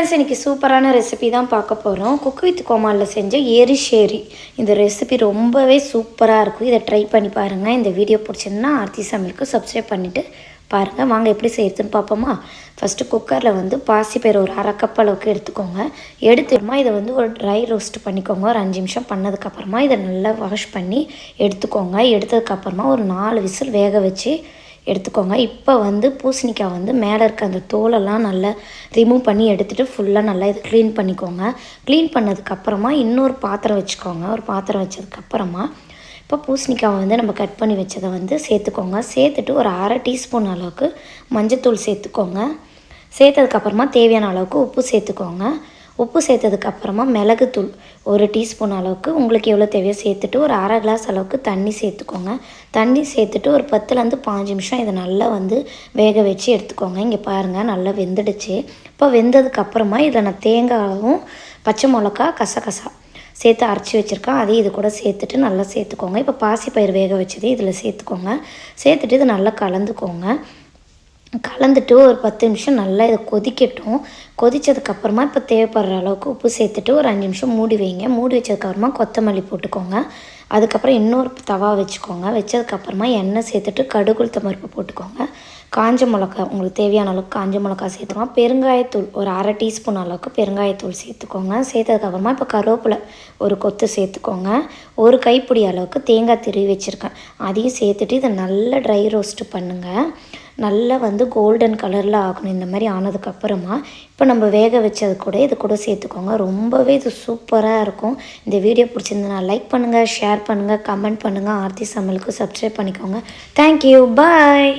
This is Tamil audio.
இன்னைக்கு சூப்பரான ரெசிபி தான் பார்க்க போகிறோம். குக் வித் கோமாளில் செஞ்ச எரிஷேரி. இந்த ரெசிபி ரொம்பவே சூப்பராக இருக்கும். இதை ட்ரை பண்ணி பாருங்கள். இந்த வீடியோ பிடிச்சிருந்தா ஆர்த்தி சமையலுக்கு சப்ஸ்கிரைப் பண்ணிவிட்டு பாருங்கள். வாங்க எப்படி செய்யறதுன்னு பார்ப்போமா. ஃபஸ்ட்டு குக்கரில் பாசிப்பயிறு ஒரு அரை கப் அளவுக்கு எடுத்துக்கோங்க. எடுத்துமா இதை ஒரு ட்ரை ரோஸ்ட் பண்ணிக்கோங்க. ஒரு 5 நிமிஷம் பண்ணதுக்கப்புறமா இதை நல்லா வாஷ் பண்ணி எடுத்துக்கோங்க. எடுத்ததுக்கப்புறமா ஒரு 4 விசில் வேக வச்சு எடுத்துக்கோங்க. இப்போ பூசணிக்காய் மேலே இருக்க அந்த தோலெல்லாம் நல்லா ரிமூவ் பண்ணி எடுத்துகிட்டு ஃபுல்லாக நல்லா இதை க்ளீன் பண்ணிக்கோங்க. க்ளீன் பண்ணதுக்கப்புறமா இன்னொரு பாத்திரம் வச்சுக்கோங்க. ஒரு பாத்திரம் வச்சதுக்கப்புறமா இப்போ பூசணிக்காவை நம்ம கட் பண்ணி வச்சதை சேர்த்துக்கோங்க. சேர்த்துட்டு ஒரு அரை டீஸ்பூன் அளவுக்கு மஞ்சத்தூள் சேர்த்துக்கோங்க. சேர்த்ததுக்கப்புறமா தேவையான அளவுக்கு உப்பு சேர்த்துக்கோங்க. உப்பு சேர்த்ததுக்கப்புறமா மிளகுத்தூள் ஒரு டீஸ்பூன் அளவுக்கு உங்களுக்கு எவ்வளோ தேவையோ சேர்த்துட்டு ஒரு அரை கிளாஸ் அளவுக்கு தண்ணி சேர்த்துக்கோங்க. தண்ணி சேர்த்துட்டு ஒரு 10லேருந்து 15 நிமிஷம் இதை நல்லா வேக வச்சு எடுத்துக்கோங்க. இங்கே பாருங்கள் நல்லா வெந்துடுச்சு. இப்போ வெந்ததுக்கப்புறமா இதில் நான் தேங்காயும் பச்சை மிளகா கசகசா சேர்த்து அரைச்சி வச்சுருக்கேன். அதையும் இது கூட சேர்த்துட்டு நல்லா சேர்த்துக்கோங்க. இப்போ பாசிப்பயிறு வேக வச்சதே இதில் சேர்த்துக்கோங்க. சேர்த்துட்டு இதை நல்லா கலந்துக்கோங்க. கலந்துட்டு ஒரு 10 நிமிஷம் நல்லா இதை கொதிக்கட்டும். கொதித்ததுக்கப்புறமா இப்போ தேவைப்படுற அளவுக்கு உப்பு சேர்த்துட்டு ஒரு 5 நிமிஷம் மூடி வைங்க. மூடி வச்சதுக்கப்புறமா கொத்தமல்லி போட்டுக்கோங்க. அதுக்கப்புறம் இன்னொரு தவா வச்சுக்கோங்க. வச்சதுக்கப்புறமா எண்ணெய் சேர்த்துட்டு கடுகு உளுத்தம் பருப்பு போட்டுக்கோங்க. காஞ்ச மிளகா உங்களுக்கு தேவையான அளவுக்கு காஞ்ச மிளகா சேர்த்துக்கோங்க. பெருங்காயத்தூள் ஒரு அரை டீஸ்பூன் அளவுக்கு பெருங்காயத்தூள் சேர்த்துக்கோங்க. சேர்த்ததுக்கப்புறமா இப்போ கருவேப்பிலை ஒரு கொத்து சேர்த்துக்கோங்க. ஒரு கைப்பிடி அளவுக்கு தேங்காய் திருவி வச்சுருக்கேன். அதையும் சேர்த்துட்டு இதை நல்லா ட்ரை ரோஸ்ட்டு பண்ணுங்கள். நல்லா கோல்டன் கலரில் ஆகணும். இந்த மாதிரி ஆனதுக்கப்புறமா இப்போ நம்ம வேக வச்சது கூட இது கூட சேர்த்துக்கோங்க. ரொம்பவே இது சூப்பராக இருக்கும். இந்த வீடியோ பிடிச்சிருந்தனா லைக் பண்ணுங்கள், ஷேர் பண்ணுங்கள், கமெண்ட் பண்ணுங்கள். ஆர்த்தி சமையலுக்கு சப்ஸ்கிரைப் பண்ணிக்கோங்க. தேங்க்யூ, பாய்.